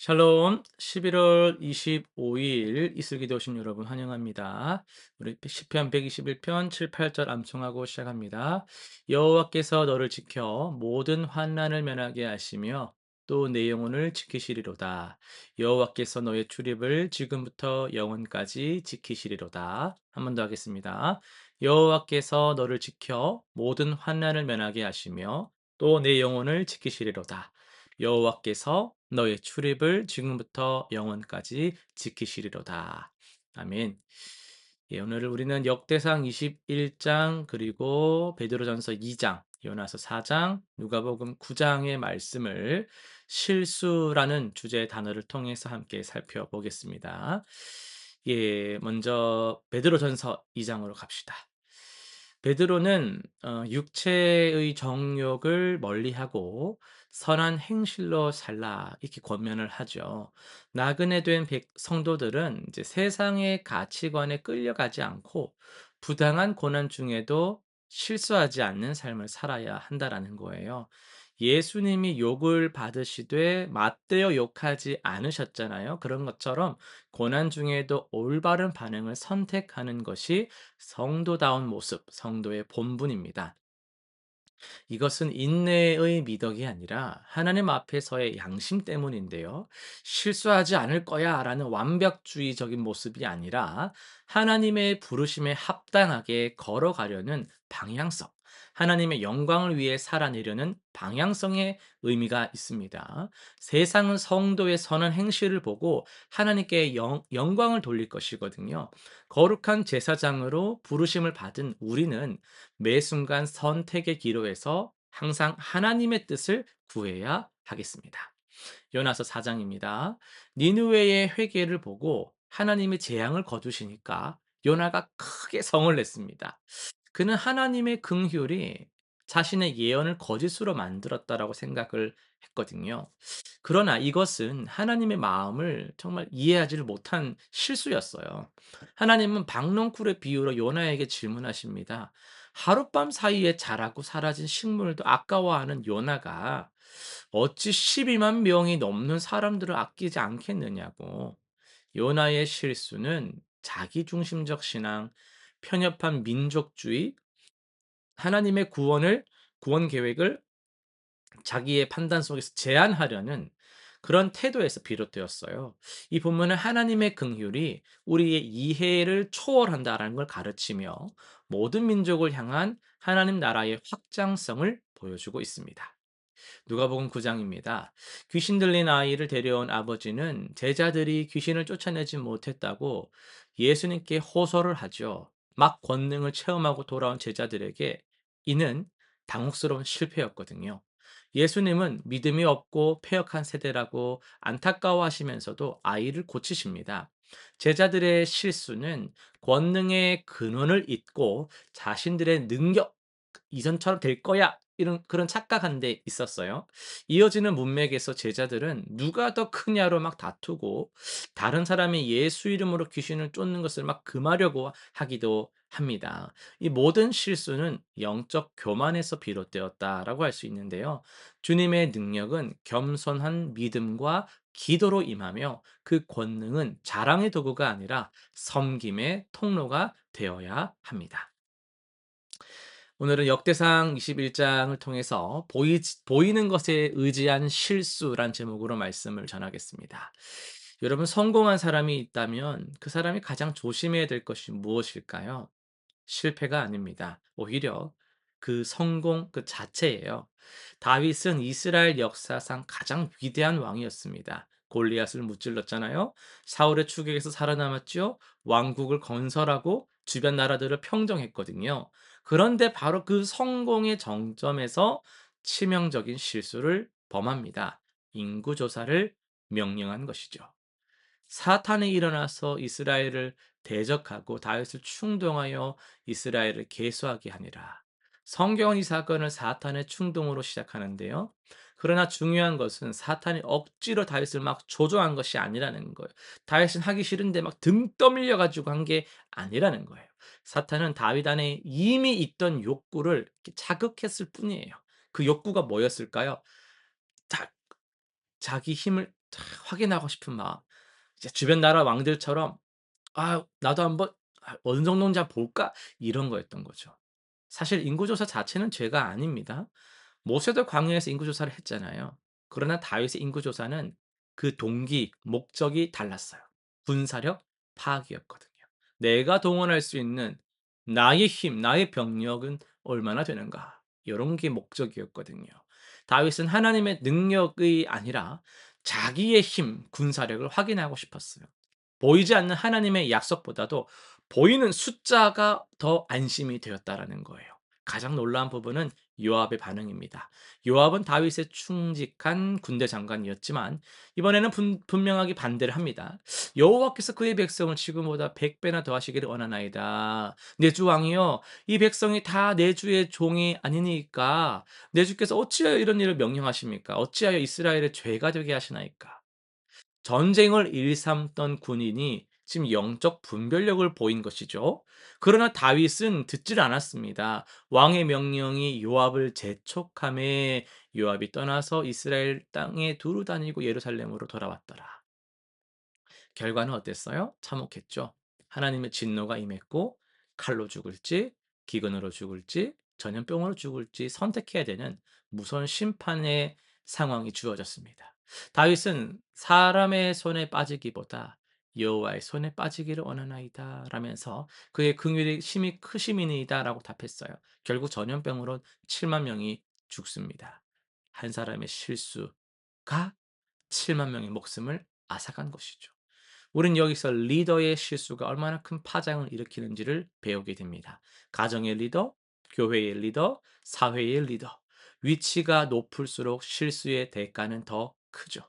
샬롬. 11월 25일 이슬기도 오신 여러분 환영합니다. 우리 시편 121편 7, 8절 암송하고 시작합니다. 여호와께서 너를 지켜 모든 환난을 면하게 하시며 또 내 영혼을 지키시리로다. 여호와께서 너의 출입을 지금부터 영원까지 지키시리로다. 한 번 더 하겠습니다. 여호와께서 너를 지켜 모든 환난을 면하게 하시며 또 내 영혼을 지키시리로다. 여호와께서 너의 출입을 지금부터 영원까지 지키시리로다. 아멘. 예, 오늘 우리는 역대상 21장 그리고 베드로전서 2장, 요나서 4장, 누가복음 9장의 말씀을 실수라는 주제의 단어를 통해서 함께 살펴보겠습니다. 예, 먼저 베드로전서 2장으로 갑시다. 베드로는 육체의 정욕을 멀리하고 선한 행실로 살라 이렇게 권면을 하죠. 나그네 된 성도들은 이제 세상의 가치관에 끌려가지 않고 부당한 고난 중에도 실수하지 않는 삶을 살아야 한다라는 거예요. 예수님이 욕을 받으시되 맞대어 욕하지 않으셨잖아요. 그런 것처럼 고난 중에도 올바른 반응을 선택하는 것이 성도다운 모습, 성도의 본분입니다. 이것은 인내의 미덕이 아니라 하나님 앞에서의 양심 때문인데요. 실수하지 않을 거야 라는 완벽주의적인 모습이 아니라 하나님의 부르심에 합당하게 걸어가려는 방향성, 하나님의 영광을 위해 살아내려는 방향성의 의미가 있습니다. 세상은 성도의 선한 행실을 보고 하나님께 영광을 돌릴 것이거든요. 거룩한 제사장으로 부르심을 받은 우리는 매 순간 선택의 기로에서 항상 하나님의 뜻을 구해야 하겠습니다. 요나서 4장입니다. 니느웨의 회개를 보고 하나님의 재앙을 거두시니까 요나가 크게 성을 냈습니다. 그는 하나님의 긍휼이 자신의 예언을 거짓으로 만들었다라고 생각을 했거든요. 그러나 이것은 하나님의 마음을 정말 이해하지를 못한 실수였어요. 하나님은 박농쿨의 비유로 요나에게 질문하십니다. 하룻밤 사이에 자라고 사라진 식물도 아까워하는 요나가 어찌 12만 명이 넘는 사람들을 아끼지 않겠느냐고. 요나의 실수는 자기중심적 신앙, 편협한 민족주의, 하나님의 구원 계획을 자기의 판단 속에서 제한하려는 그런 태도에서 비롯되었어요. 이 본문은 하나님의 긍휼이 우리의 이해를 초월한다라는 걸 가르치며 모든 민족을 향한 하나님 나라의 확장성을 보여주고 있습니다. 누가복음 9장입니다. 귀신 들린 아이를 데려온 아버지는 제자들이 귀신을 쫓아내지 못했다고 예수님께 호소를 하죠. 막 권능을 체험하고 돌아온 제자들에게 이는 당혹스러운 실패였거든요. 예수님은 믿음이 없고 패역한 세대라고 안타까워하시면서도 아이를 고치십니다. 제자들의 실수는 권능의 근원을 잊고 자신들의 능력, 이전처럼 될 거야. 이런 그런 착각한 데 있었어요. 이어지는 문맥에서 제자들은 누가 더 크냐로 막 다투고 다른 사람이 예수 이름으로 귀신을 쫓는 것을 막 금하려고 하기도 합니다. 이 모든 실수는 영적 교만에서 비롯되었다라고 할 수 있는데요. 주님의 능력은 겸손한 믿음과 기도로 임하며 그 권능은 자랑의 도구가 아니라 섬김의 통로가 되어야 합니다. 오늘은 역대상 21장을 통해서 보이는 것에 의지한 실수란 제목으로 말씀을 전하겠습니다. 여러분, 성공한 사람이 있다면 그 사람이 가장 조심해야 될 것이 무엇일까요? 실패가 아닙니다. 오히려 그 성공 그 자체예요. 다윗은 이스라엘 역사상 가장 위대한 왕이었습니다. 골리앗을 무찔렀잖아요. 사울의 추격에서 살아남았죠. 왕국을 건설하고 주변 나라들을 평정했거든요. 그런데 바로 그 성공의 정점에서 치명적인 실수를 범합니다. 인구 조사를 명령한 것이죠. 사탄이 일어나서 이스라엘을 대적하고 다윗을 충동하여 이스라엘을 계수하게 하니라. 성경은 이 사건을 사탄의 충동으로 시작하는데요. 그러나 중요한 것은 사탄이 억지로 다윗을 막 조종한 것이 아니라는 거예요. 다윗은 하기 싫은데 막 등 떠밀려 가지고 한 게 아니라는 거예요. 사탄은 다윗 안에 이미 있던 욕구를 이렇게 자극했을 뿐이에요. 그 욕구가 뭐였을까요? 자, 자기 힘을 확인하고 싶은 마음. 이제 주변 나라 왕들처럼 '아 나도 한번 어느 정도인지 한번 볼까?' 이런 거였던 거죠. 사실 인구조사 자체는 죄가 아닙니다. 모세도 광야에서 인구조사를 했잖아요. 그러나 다윗의 인구조사는 그 동기, 목적이 달랐어요. 군사력 파악이었거든요. 내가 동원할 수 있는 나의 힘, 나의 병력은 얼마나 되는가. 요런 게 목적이었거든요. 다윗은 하나님의 능력이 아니라 자기의 힘, 군사력을 확인하고 싶었어요. 보이지 않는 하나님의 약속보다도 보이는 숫자가 더 안심이 되었다라는 거예요. 가장 놀라운 부분은 요압의 반응입니다. 요압은 다윗의 충직한 군대 장관이었지만 이번에는 분명하게 반대를 합니다. 여호와께서 그의 백성을 지금보다 100배나 더하시기를 원하나이다. 내 주 왕이여, 이 백성이 다 내 주의 종이 아니니까 내 주께서 어찌하여 이런 일을 명령하십니까? 어찌하여 이스라엘의 죄가 되게 하시나이까? 전쟁을 일삼던 군인이 지금 영적 분별력을 보인 것이죠. 그러나 다윗은 듣질 않았습니다. 왕의 명령이 요압을 재촉함에 요압이 떠나서 이스라엘 땅에 두루 다니고 예루살렘으로 돌아왔더라. 결과는 어땠어요? 참혹했죠. 하나님의 진노가 임했고 칼로 죽을지 기근으로 죽을지 전염병으로 죽을지 선택해야 되는 무서운 심판의 상황이 주어졌습니다. 다윗은 사람의 손에 빠지기보다 여호와의 손에 빠지기를 원하나이다 라면서 그의 긍휼이 심히 크심이니이다라고 답했어요. 결국 전염병으로 7만 명이 죽습니다. 한 사람의 실수가 7만 명의 목숨을 앗아간 것이죠. 우린 여기서 리더의 실수가 얼마나 큰 파장을 일으키는지를 배우게 됩니다. 가정의 리더, 교회의 리더, 사회의 리더. 위치가 높을수록 실수의 대가는 더 크죠.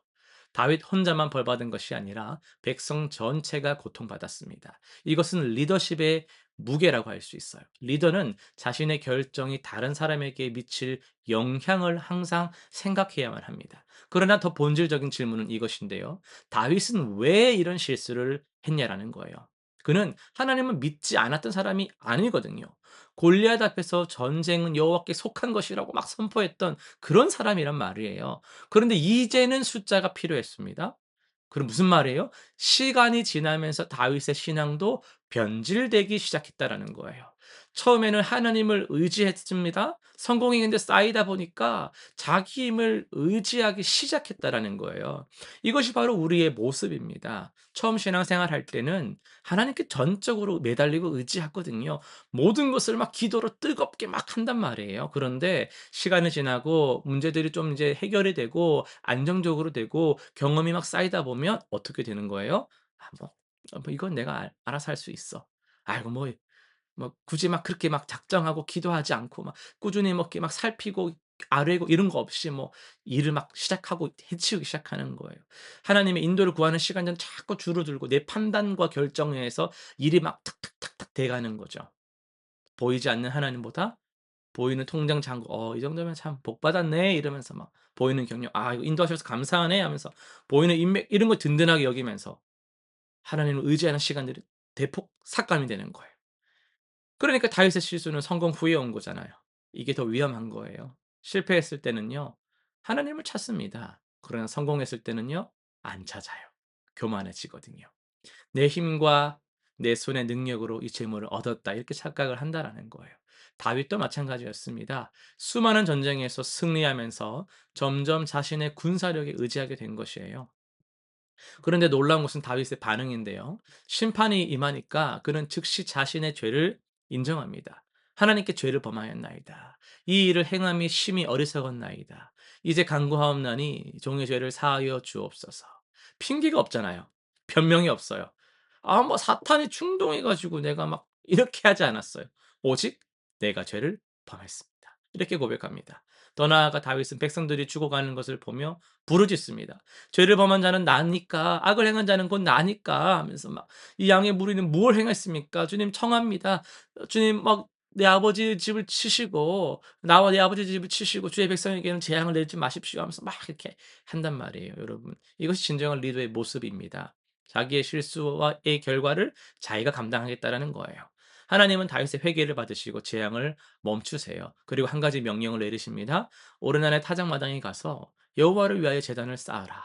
다윗 혼자만 벌받은 것이 아니라 백성 전체가 고통받았습니다. 이것은 리더십의 무게라고 할 수 있어요. 리더는 자신의 결정이 다른 사람에게 미칠 영향을 항상 생각해야만 합니다. 그러나 더 본질적인 질문은 이것인데요. 다윗은 왜 이런 실수를 했냐라는 거예요. 그는 하나님을 믿지 않았던 사람이 아니거든요. 골리앗 앞에서 전쟁은 여호와께 속한 것이라고 막 선포했던 그런 사람이란 말이에요. 그런데 이제는 숫자가 필요했습니다. 그럼 무슨 말이에요? 시간이 지나면서 다윗의 신앙도 변질되기 시작했다라는 거예요. 처음에는 하나님을 의지했습니다. 성공이 근데 쌓이다 보니까 자기 힘을 의지하기 시작했다라는 거예요. 이것이 바로 우리의 모습입니다. 처음 신앙생활 할 때는 하나님께 전적으로 매달리고 의지하거든요. 모든 것을 막 기도로 뜨겁게 막 한단 말이에요. 그런데 시간이 지나고 문제들이 좀 이제 해결이 되고 안정적으로 되고 경험이 막 쌓이다 보면 어떻게 되는 거예요? '아 뭐 이건 내가 알아서 할 수 있어. 아이고 뭐 굳이 막 그렇게 막 작정하고 기도하지 않고 막 꾸준히 뭐 이렇게 막 살피고 아뢰고 이런 거 없이 뭐 일을 막 시작하고 해치우기 시작하는 거예요. 하나님의 인도를 구하는 시간은 자꾸 줄어들고 내 판단과 결정에 의해서 일이 막 탁탁탁탁 돼 가는 거죠. 보이지 않는 하나님보다 보이는 통장 잔고 '이 정도면 참 복 받았네.' 이러면서 막 보이는 경력 '아 이거 인도하셔서 감사하네.' 하면서 보이는 인맥 이런 거 든든하게 여기면서 하나님을 의지하는 시간들이 대폭 삭감이 되는 거예요. 그러니까 다윗의 실수는 성공 후에 온 거잖아요. 이게 더 위험한 거예요. 실패했을 때는요, 하나님을 찾습니다. 그러나 성공했을 때는요, 안 찾아요. 교만해지거든요. '내 힘과 내 손의 능력으로 이 재물을 얻었다.' 이렇게 착각을 한다라는 거예요. 다윗도 마찬가지였습니다. 수많은 전쟁에서 승리하면서 점점 자신의 군사력에 의지하게 된 것이에요. 그런데 놀라운 것은 다윗의 반응인데요. 심판이 임하니까 그는 즉시 자신의 죄를 인정합니다. 하나님께 죄를 범하였나이다. 이 일을 행함이 심히 어리석었나이다. 이제 간구하옵나니 종의 죄를 사하여 주옵소서. 핑계가 없잖아요. 변명이 없어요. 뭐 사탄이 충동해 가지고 내가 막 이렇게 하지 않았어요. 오직 내가 죄를 범했습니다. 이렇게 고백합니다. 더 나아가 다윗은 백성들이 죽어가는 것을 보며 부르짖습니다. 죄를 범한 자는 나니까 악을 행한 자는 곧 나니까 하면서 막 "이 양의 무리는 무엇을 행했습니까? 주님 청합니다. 주님 막 내 아버지 집을 치시고 나와 내 아버지 집을 치시고 주의 백성에게는 재앙을 내리지 마십시오." 하면서 막 이렇게 한단 말이에요, 여러분. 이것이 진정한 리더의 모습입니다. 자기의 실수와의 결과를 자기가 감당하겠다라는 거예요. 하나님은 다윗의 회개를 받으시고 재앙을 멈추세요. 그리고 한 가지 명령을 내리십니다. "오르난의 타작마당에 가서 여호와를 위하여 제단을 쌓으라."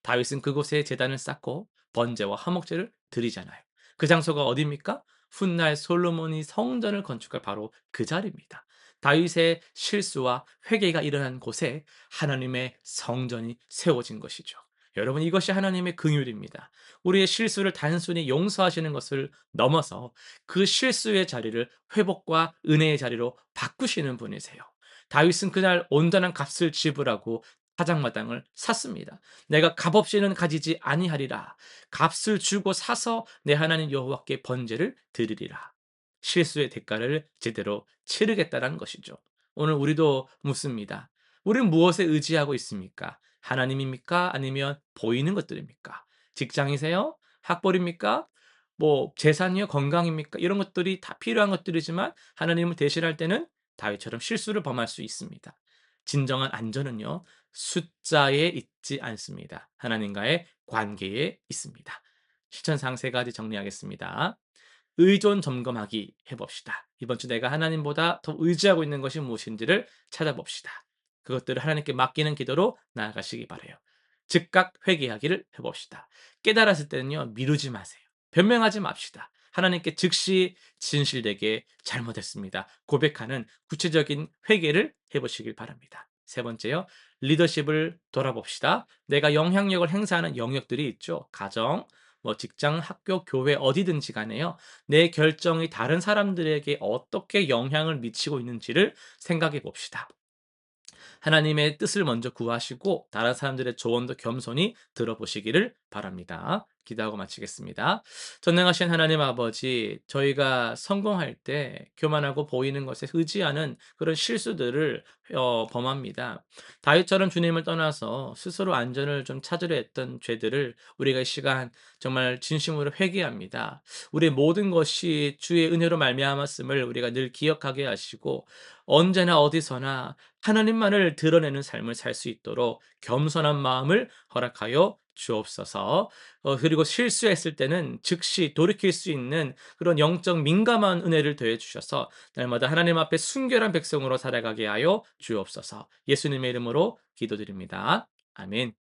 다윗은 그곳에 제단을 쌓고 번제와 화목제를 드리잖아요. 그 장소가 어디입니까? 훗날 솔로몬이 성전을 건축할 바로 그 자리입니다. 다윗의 실수와 회개가 일어난 곳에 하나님의 성전이 세워진 것이죠. 여러분, 이것이 하나님의 긍휼입니다. 우리의 실수를 단순히 용서하시는 것을 넘어서 그 실수의 자리를 회복과 은혜의 자리로 바꾸시는 분이세요. 다윗은 그날 온전한 값을 지불하고 타작마당을 샀습니다. 내가 값없이는 가지지 아니하리라. 값을 주고 사서 내 하나님 여호와께 번제를 드리리라. 실수의 대가를 제대로 치르겠다는 것이죠. 오늘 우리도 묻습니다. 우리는 무엇에 의지하고 있습니까? 하나님입니까? 아니면 보이는 것들입니까? 직장이세요? 학벌입니까? 뭐 재산이요? 건강입니까? 이런 것들이 다 필요한 것들이지만 하나님을 대신할 때는 다윗처럼 실수를 범할 수 있습니다. 진정한 안전은요, 숫자에 있지 않습니다. 하나님과의 관계에 있습니다. 실천사항 세 가지 정리하겠습니다. 의존 점검하기 해봅시다. 이번 주 내가 하나님보다 더 의지하고 있는 것이 무엇인지를 찾아봅시다. 그것들을 하나님께 맡기는 기도로 나아가시기 바라요. 즉각 회개하기를 해봅시다. 깨달았을 때는요, 미루지 마세요. 변명하지 맙시다. 하나님께 즉시 진실되게 잘못했습니다. 고백하는 구체적인 회개를 해보시길 바랍니다. 세 번째요, 리더십을 돌아봅시다. 내가 영향력을 행사하는 영역들이 있죠. 가정, 뭐 직장, 학교, 교회 어디든지 간에요. 내 결정이 다른 사람들에게 어떻게 영향을 미치고 있는지를 생각해 봅시다. 하나님의 뜻을 먼저 구하시고 다른 사람들의 조언도 겸손히 들어보시기를 바랍니다. 기도하고 마치겠습니다. 전능하신 하나님 아버지, 저희가 성공할 때 교만하고 보이는 것에 의지하는 그런 실수들을 범합니다. 다윗처럼 주님을 떠나서 스스로 안전을 좀 찾으려 했던 죄들을 우리가 이 시간 정말 진심으로 회개합니다. 우리의 모든 것이 주의 은혜로 말미암았음을 우리가 늘 기억하게 하시고 언제나 어디서나 하나님만을 드러내는 삶을 살 수 있도록 겸손한 마음을 허락하여 주옵소서. 그리고 실수했을 때는 즉시 돌이킬 수 있는 그런 영적 민감한 은혜를 더해 주셔서 날마다 하나님 앞에 순결한 백성으로 살아가게 하여 주옵소서. 예수님의 이름으로 기도드립니다. 아멘.